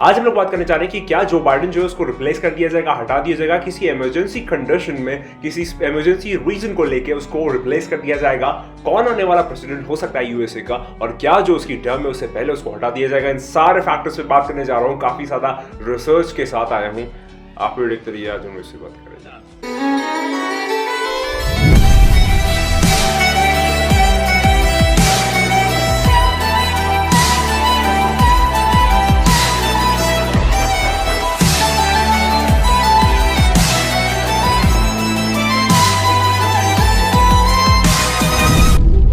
आज हम लोग बात करने जा रहे हैं कि क्या जो बाइडेन जो है उसको रिप्लेस कर दिया जाएगा, हटा दिया जाएगा किसी इमरजेंसी कंडीशन में, किसी इमरजेंसी रीजन को लेके उसको रिप्लेस कर दिया जाएगा। कौन आने वाला प्रेसिडेंट हो सकता है यूएसए का, और क्या जो उसकी टर्म है उससे पहले उसको हटा दिया जाएगा। इन सारे फैक्टर्स पे बात करने जा रहा हूँ, काफी ज्यादा रिसर्च के साथ आया हूँ। आप लोग देखते रहिए, आज हम इससे बात करेंगे।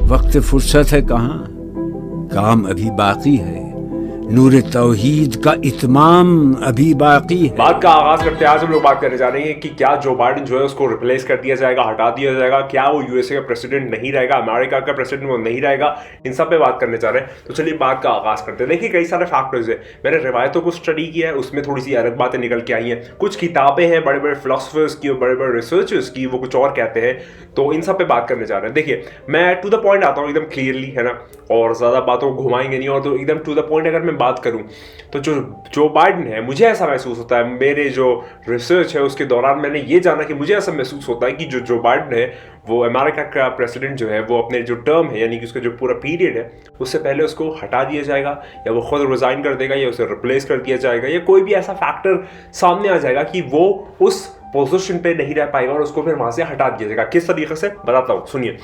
वक्त फुर्सत है कहाँ, काम अभी बाकी है, नूर तौहीद का इत्माम अभी बाकी है। बात का आगाज करते हैं। आज हम लोग बात करने जा रहे हैं कि क्या जो बाइडेन जो है उसको रिप्लेस कर दिया जाएगा, हटा दिया जाएगा, क्या वो यूएसए का प्रेसिडेंट नहीं रहेगा, अमेरिका का प्रेसिडेंट वो नहीं रहेगा। इन सब पे बात करने जा रहे हैं। तो चलिए बात का आगाज करते हैं। देखिए, कई सारे फैक्टर्स है। मैंने रिवायतों को स्टडी किया है, उसमें थोड़ी सी अलग बातें निकल के आई हैं। कुछ किताबें हैं बड़े बड़े फिलोसफर्स की और बड़े बड़े रिसर्चर्स की, वो कुछ और कहते हैं। तो इन सब पे बात करने जा रहे हैं। देखिए, मैं टू द पॉइंट आता हूँ एकदम क्लियरली, है ना, और ज्यादा बातों को घुमाएंगे नहीं। और तो एकदम टू द पॉइंट अगर मैं बात करूँ तो जो बाइडेन है, मुझे ऐसा महसूस होता है, मेरे जो रिसर्च है उसके दौरान मैंने ये जाना कि मुझे ऐसा महसूस होता है कि जो बाइडेन है वो अमेरिका का प्रेसिडेंट जो है वो अपने जो टर्म है, यानी कि उसका जो पूरा पीरियड है, उससे पहले उसको हटा दिया जाएगा, या वो खुद रिजाइन कर देगा, या उसे रिप्लेस कर दिया जाएगा, या कोई भी ऐसा फैक्टर सामने आ जाएगा कि वो उस पोजीशन पे नहीं रह पाएगा और उसको फिर वहां से हटा दिया जाएगा। किस तरीके से बताता हूँ, सुनिए।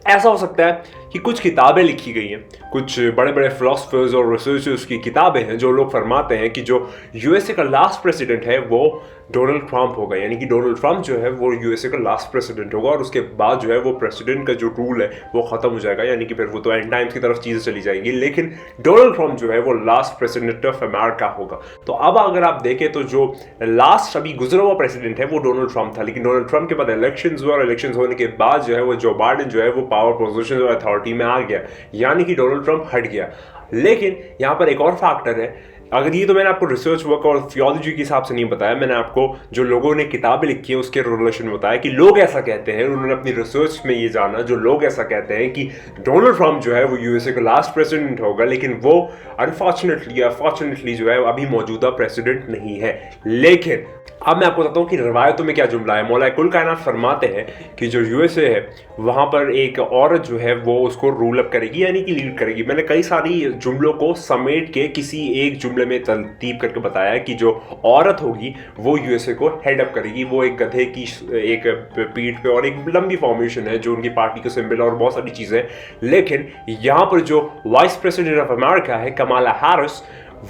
ऐसा हो सकता है कि कुछ किताबें लिखी गई हैं, कुछ बड़े बड़े फिलोसफर्स और रिसर्चर्स की किताबें हैं, जो लोग फरमाते हैं कि जो यूएसए का लास्ट प्रेसिडेंट है वो डोनाल्ड ट्रंप होगा, यानी कि डोनाल्ड ट्रंप जो है वो यूएसए का लास्ट प्रेसिडेंट होगा, और उसके बाद जो है वो प्रेसिडेंट का जो रूल है वो खत्म हो जाएगा, यानी कि फिर वो तो एंड टाइम्स की तरफ चीजें चली जाएंगी। लेकिन डोनाल्ड ट्रंप जो है वो लास्ट प्रेसिडेंट ऑफ अमेरिका होगा। तो अब अगर आप देखें तो जो लास्ट अभी गुजरा हुआ प्रेसिडेंट है वो डोनाल्ड ट्रंप था, लेकिन डोनाल्ड ट्रंप के बाद इलेक्शन हुआ, और इलेक्शन होने के बाद जो है वो जो बाइडेन जो है वो पावर पोजिशन और अथॉरिटी में आ गया, यानी कि डोनाल्ड ट्रंप हट गया। लेकिन यहां पर एक और फैक्टर है। अगर ये तो मैंने आपको रिसर्च वर्क और थियोलॉजी के हिसाब से नहीं बताया, मैंने आपको जो लोगों ने किताबें लिखी है उसके रिलेशन में बताया कि लोग ऐसा कहते हैं, उन्होंने अपनी रिसर्च में ये जाना, जो लोग ऐसा कहते हैं कि डोनाल्ड ट्रंप जो है वो यूएसए का लास्ट प्रेसिडेंट होगा, लेकिन वो अनफॉर्चुनेटली जो है अभी मौजूदा प्रेसिडेंट नहीं है। लेकिन अब मैं आपको बताता हूँ कि रिवायतों में क्या जुमला है। मौला कुल कायनात फरमाते हैं कि जो यूएसए है वहां पर एक औरत जो है वो उसको रूल अप करेगी, यानी कि लीड करेगी। मैंने कई सारी जुमलों को समेट के किसी एक जुमले में तरतीब करके बताया कि जो औरत होगी वो यूएसए को हेड अप करेगी। वो एक गधे की एक पीठ पे और एक लंबी फॉर्मेशन है जो उनकी पार्टी का सिंबल और बहुत सारी चीजें। लेकिन यहाँ पर जो वाइस प्रेसिडेंट ऑफ अमेरिका है कमाला हैरिस,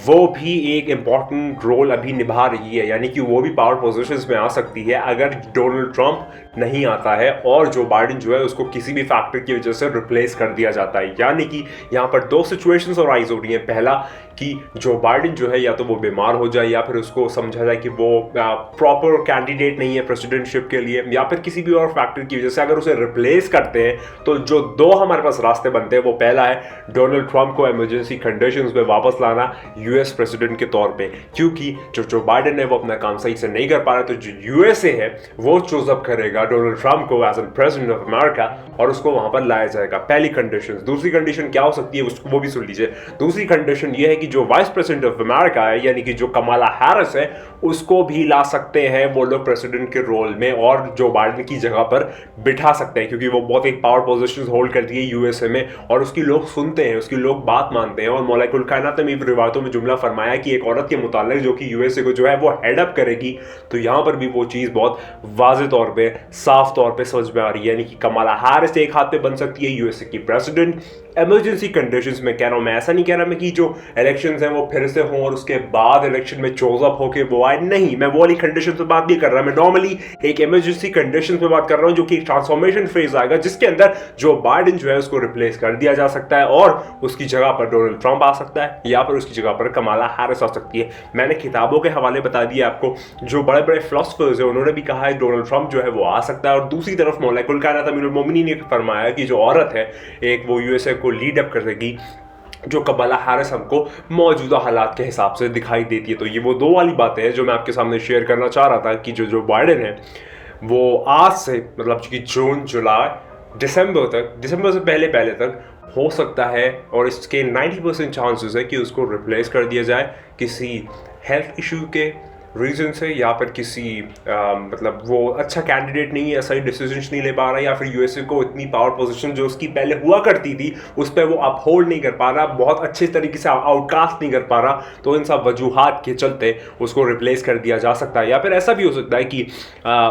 वो भी एक इंपॉर्टेंट रोल अभी निभा रही है, यानी कि वो भी पावर पोजीशंस में आ सकती है अगर डोनाल्ड ट्रंप नहीं आता है और जो बाइडेन जो है उसको किसी भी फैक्टर की वजह से रिप्लेस कर दिया जाता है। यानी कि यहाँ पर दो सिचुएशंस और राइज हो रही हैं। पहला कि जो बाइडेन जो है या तो वो बीमार हो जाए, या फिर उसको समझा जाए कि वो प्रॉपर कैंडिडेट नहीं है प्रेसिडेंटशिप के लिए, या फिर किसी भी और फैक्टर की वजह से अगर उसे रिप्लेस करते हैं तो जो दो हमारे पास रास्ते बनते हैं। वो पहला है डोनाल्ड ट्रंप को इमरजेंसी कंडीशंस में वापस लाना यूएस प्रेसिडेंट के तौर पे, क्योंकि जो बाइडेन है वो अपना काम सही से नहीं कर पा रहा, तो जो यूएसए है वो चूज अप करेगा डोनाल्ड ट्रंप को as an president of America, और उसको वहां पर लाया जाएगा। पहली कंडीशन। दूसरी कंडीशन क्या हो सकती है उसको वो भी सुन लीजिए। दूसरी कंडीशन ये है कि जो वाइस प्रेसिडेंट ऑफ अमेरिका है, यानी कि जो कमाला हैरिस है, उसको भी ला सकते हैं वो लोग प्रेसिडेंट के रोल में और जो बाइडेन की जगह पर बिठा सकते हैं, क्योंकि वो बहुत एक पावर पोजीशन होल्ड करती है यूएसए में, और उसकी लोग सुनते हैं, उसकी लोग बात मानते हैं। और मौला कुल कायनात ने रिवायतों में जुमला फरमाया कि एक औरत के मुतालिक जो कि यूएसए को जो है वो हेड अप करेगी, तो यहां पर भी वो चीज बहुत वाज़ेह तौर पे, साफ तौर पे समझ में आ रही है, यानी कि कमाला हैरिस एक हाथ पे बन सकती है यूएसए की प्रेसिडेंट इमरजेंसी कंडीशंस में। कह रहा हूं मैं, ऐसा नहीं कह रहा मैं कि जो इलेक्शंस हैं वो फिर से हों और उसके बाद इलेक्शन में चोज अप होके वो आए, नहीं, मैं वो वाली कंडीशन पे बात नहीं कर रहा। मैं नॉर्मली एक इमरजेंसी कंडीशन पे बात कर रहा हूं, जो कि एक ट्रांसफॉर्मेशन फेज आएगा जिसके अंदर जो बाइडेन जो है उसको रिप्लेस कर दिया जा सकता है और उसकी जगह पर डोनाल्ड ट्रंप आ सकता है, या फिर उसकी जगह पर कमाला हैरिस आ सकती है। मैंने किताबों के हवाले बता दिए आपको, जो बड़े बड़े फिलोसफर्स हैं उन्होंने भी कहा है डोनाल्ड ट्रंप जो है वो आ सकता है। और दूसरी तरफ मौला कुल कायनात अमीरुल मोमिनीन ने फरमाया कि जो औरत है एक वो यूएसए को लीड अप करेगी, जो कमाला हैरिस हमको मौजूदा हालात के हिसाब से दिखाई देती है। तो ये वो दो वाली बातें हैं जो मैं आपके सामने शेयर करना चाह रहा था कि जो बाइडेन है वो आज से, मतलब कि जून, जुलाई, दिसंबर से पहले तक हो सकता है और इसके 90% चांसेस है कि उसको रिप्लेस कर दिया जाए किसी हेल्थ इशू के रीज़न से, या फिर किसी मतलब वो अच्छा कैंडिडेट नहीं है, सही डिसीजंस नहीं ले पा रहा, या फिर यूएसए को इतनी पावर पोजीशन जो उसकी पहले हुआ करती थी उस पर वो अपहोल्ड नहीं कर पा रहा, बहुत अच्छे तरीके से आउटकास्ट नहीं कर पा रहा, तो इन सब वजूहात के चलते उसको रिप्लेस कर दिया जा सकता है। या फिर ऐसा भी हो सकता है कि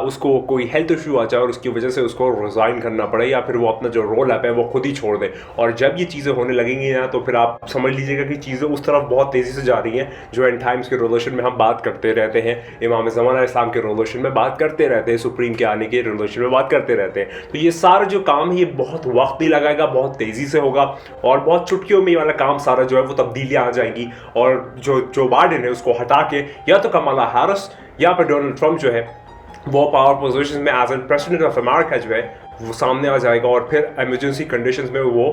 उसको कोई हेल्थ इशू आ जाए और उसकी वजह से उसको रिज़ाइन करना पड़े, या फिर वो अपना जो रोल है वो खुद ही छोड़ दे। और जब ये चीज़ें होने लगेंगी ना, तो फिर आप समझ लीजिएगा कि चीज़ें उस तरफ बहुत तेज़ी से जा रही हैं जो एंड टाइम्स के रिवोल्यूशन में हम बात करते रहते हैं, इमाम ज़मान इस्लाम के रिवोल्यूशन में बात करते रहते हैं, सुप्रीम के आने के रिवोल्यूशन में बात करते रहते हैं। तो ये सारा जो काम है ये बहुत वक्त भी लगाएगा, बहुत तेज़ी से होगा, और बहुत चुटकियों में ये वाला काम सारा जो है वो तब्दीलियाँ आ जाएंगी। और जो बाइडेन है उसको हटा के या तो कमला हैरिस या फिर डोनाल्ड ट्रंप जो है वो पावर पोजीशन में as an president of America जो है वो सामने आ जाएगा, और फिर इमरजेंसी कंडीशंस में वो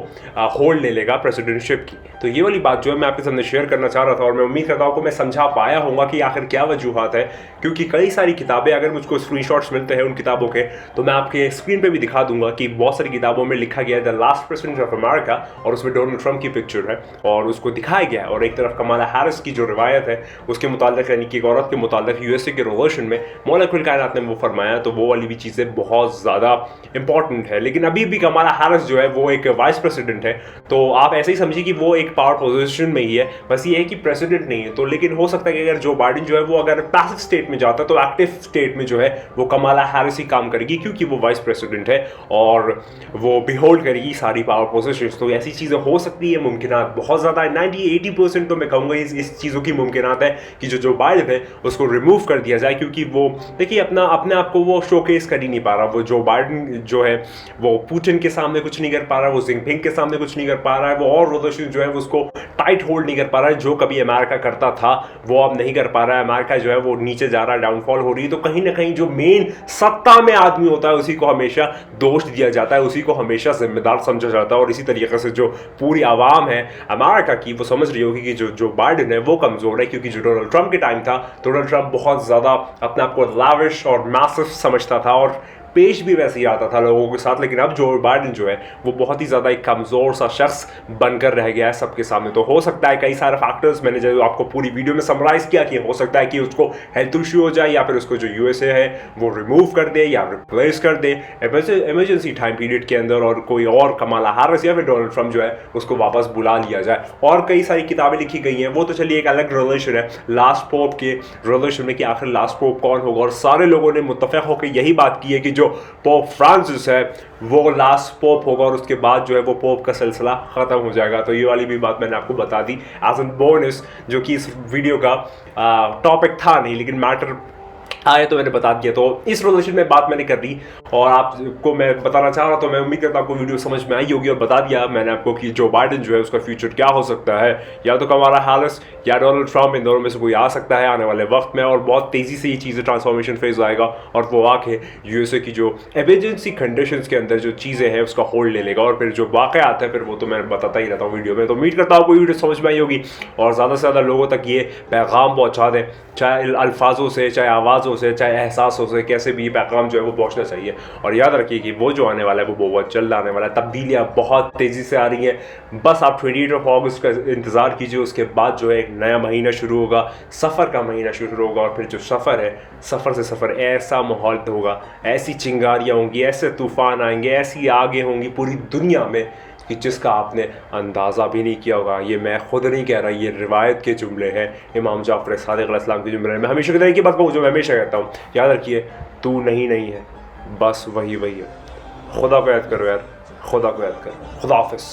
होल्ड ले लेगा प्रेसिडेंटशिप की। तो ये वाली बात जो है मैं आपके सामने शेयर करना चाह रहा था, और मैं उम्मीद करता हूँ कि मैं समझा पाया होगा कि आखिर क्या वजूहात है, क्योंकि कई सारी किताबें अगर मुझको स्क्रीनशॉट्स मिलते हैं उन किताबों के तो मैं आपके स्क्रीन पे भी दिखा दूंगा कि बहुत सारी किताबों में लिखा गया है the last president of America, और उसमें डोनाल्ड ट्रंप की पिक्चर है और उसको दिखाया गया है, और एक तरफ कमला हैरिस की जो रिवायत है उसके मुतालिक, यानी कि एक औरत के मुतालिक यूएसए के रिवोल्यूशन में मौला कुल कायनात ने वो फरमाया, तो वो वाली भी चीज़ें बहुत ज़्यादा इंपॉर्टेंट है। लेकिन अभी भी कमला हैरिस जो है वो एक वाइस प्रेसिडेंट है, तो आप ऐसे ही समझिए कि वो एक पावर पोजीशन में ही है, बस ये है कि प्रेसिडेंट नहीं है। तो लेकिन हो सकता है कि अगर जो बाइडेन जो है वो अगर पैसिव स्टेट में जाता है तो एक्टिव स्टेट में जो है वो कमला हैरिस ही काम करेगी, क्योंकि वो वाइस प्रेसिडेंट है और वो बिहोल्ड करेगी सारी पावर पोजीशंस। तो ऐसी चीज़ें हो सकती है, मुमकिनात बहुत ज़्यादा है, 90-80% तो मैं कहूँगा इस चीज़ों की मुमकिनात है कि जो बाइडेन है उसको रिमूव कर दिया जाए, क्योंकि वो देखिए अपने आप को वो शोकेस कर ही नहीं पा रहा। वो जो बाइडेन जो है वो पुतिन के सामने कुछ नहीं कर पा रहा है, वो जिनपिंग के सामने कुछ नहीं कर पा रहा है, वो और रिलेशन जो है उसको टाइट होल्ड नहीं कर पा रहा है, जो कभी अमेरिका करता था वो अब नहीं कर पा रहा है। अमेरिका जो है वो नीचे जा रहा है, डाउनफॉल हो रही है। तो कहीं ना कहीं जो मेन सत्ता में आदमी होता है उसी को हमेशा दोष दिया जाता है, उसी को हमेशा जिम्मेदार समझा जाता है, और इसी तरीके से जो पूरी आवाम है अमेरिका की वो समझ रही होगी कि जो बाइडेन है वो कमजोर है, क्योंकि जो डोनाल्ड ट्रंप के टाइम था, डोनाल्ड ट्रंप बहुत ज्यादा अपने आप को लाविश और मैसिव समझता था और पेश भी वैसे ही आता था लोगों के साथ। लेकिन अब जो बाइडेन जो है वो बहुत ही ज़्यादा एक कमज़ोर सा शख्स बनकर रह गया है सबके सामने। तो हो सकता है कई सारे फैक्टर्स मैंने जो आपको पूरी वीडियो में समराइज़ किया कि हो सकता है कि उसको हेल्थ इशू हो जाए, या फिर उसको जो यूएसए है वो रिमूव कर दे या रिप्लेस कर दे इमरजेंसी टाइम पीरियड के अंदर, और कोई और कमला हैरिस या फिर डोनाल्ड ट्रंप जो है उसको वापस बुला लिया जाए। और कई सारी किताबें लिखी गई हैं, वो तो चलिए एक अलग रिलेशन है लास्ट पोप के रिलेशन में कि आखिर लास्ट पोप कौन होगा, और सारे लोगों ने मुत्तफिक होकर यही बात की है कि जो पोप फ्रांसिस है वो लास्ट पोप होगा, और उसके बाद जो है वो पोप का सिलसिला ख़त्म हो जाएगा। तो ये वाली भी बात मैंने आपको बता दी एज एन बोनस, जो कि इस वीडियो का टॉपिक था नहीं, लेकिन मैटर आए तो मैंने बता दिया। तो इस रिलेशन में बात मैंने कर दी और आपको मैं बताना चाह रहा, तो मैं उम्मीद करता हूँ आपको वीडियो समझ में आई होगी, और बता दिया मैंने आपको कि जो बाइडेन जो है उसका फ्यूचर क्या हो सकता है, या तो कमला हैरिस या डोनाल्ड ट्रंप, इन दोनों में से कोई आ सकता है आने वाले वक्त में, और बहुत तेज़ी से ये चीज़ें ट्रांसफॉर्मेशन फेज आएगा, और वो आके यूएसए की जो इमरजेंसी कंडीशंस के अंदर जो चीज़ें हैं उसका होल्ड ले लेगा, और फिर जो वाक़या आता है फिर वो तो मैं बताता ही रहता हूँ वीडियो में। तो उम्मीद करता हूँ आपको वीडियो समझ में आई होगी, और ज़्यादा से ज़्यादा लोगों तक ये पैगाम पहुँचा दें, चाहे अल्फाजों से, चाहे आवाज़ों से, चाहे एहसासों से, कैसे भी ये पैगाम जो है वो पहुंचना चाहिए। और याद रखिए कि वो जो आने वाला है वो बहुत जल्द आने वाला है, तब्दीलियाँ बहुत तेज़ी से आ रही हैं। बस आप 28 अगस्त का इंतज़ार कीजिए, उसके बाद जो है एक नया महीना शुरू होगा, सफ़र का महीना शुरू होगा, और फिर जो सफ़र है, सफ़र से सफ़र ऐसा माहौल होगा, ऐसी चिंगारियाँ होंगी, ऐसे तूफ़ान आएंगे, ऐसी आगे होंगी पूरी दुनिया में कि जिसका आपने अंदाज़ा भी नहीं किया होगा। ये मैं खुद नहीं कह रहा, ये रिवायत के जुमले हैं, इमाम जाफ़र सादिक़ अलैहिस्सलाम के जुमले हैं। मैं हमेशा की बात कहूँ जो मैं हमेशा कहता हूँ, याद रखिए तू नहीं है, बस वही है। खुदा को याद करो यार, खुदा को याद करो। खुदा हाफ़िज़।